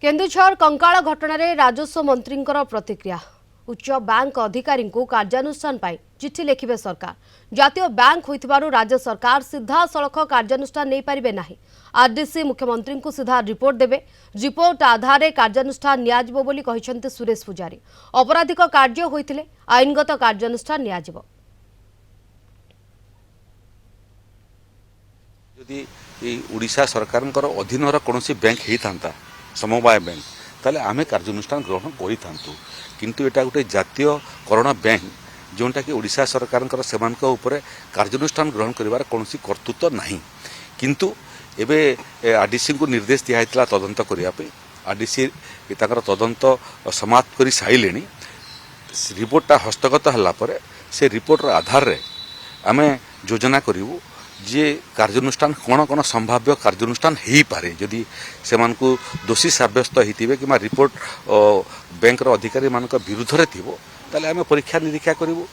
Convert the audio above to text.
केन्दुझर कंकाल घटना राजस्व मंत्री प्रतिक्रिया उच्च बैंक अधिकारी कार्यानुष्ठान चिठी लिखिबे सरकार जातीय बैंक होइथिबारु राज्य सरकार सीधा सड़क कार्यानुष्ठान नहीं पारिबे नाही। आरडीसी मुख्यमंत्री को सीधा रिपोर्ट देबे रिपोर्ट आधार रे कार्यानुष्ठान नियाजिबो बोली कहिसंते सुरेश पुजारी। अपराधिक कार्य होइथिले आईनगत कार्यानुष्ठान नियाजिबो। यदि ओडिशा सरकारंकर अधीनर कोनोसी बैंक हेइथांता समवाय बैंक ताले आमे कार्यानुष्ठान ग्रहण करिथांतु किंतु एटा गोटे जातीय करण बैंक जोंटा कि ओडिशा सरकारंकर सेमानक ऊपर कार्यानुष्ठान ग्रहण करिवार कोनोसी कर्तृत्व नाही। किंतु एबे आरडीसी को निर्देश दिया हैतला तदंत करिया पे आरडीसी ताकर तदंत समाप्त करि साइलेनी। रिपोर्टटा हस्तगत हला परे से रिपोर्टर आधार रे आमे योजना करिवु जे कार्यानुष्ठान कौन कौन संभाव्य कार्यानुष्ठान हो पारे जदि से दोषी सब्यस्त होते कि रिपोर्ट बैंक अधिकारी मान विरुद्ध रे थिबो ताले आमे परीक्षा निरीक्षा करिवु।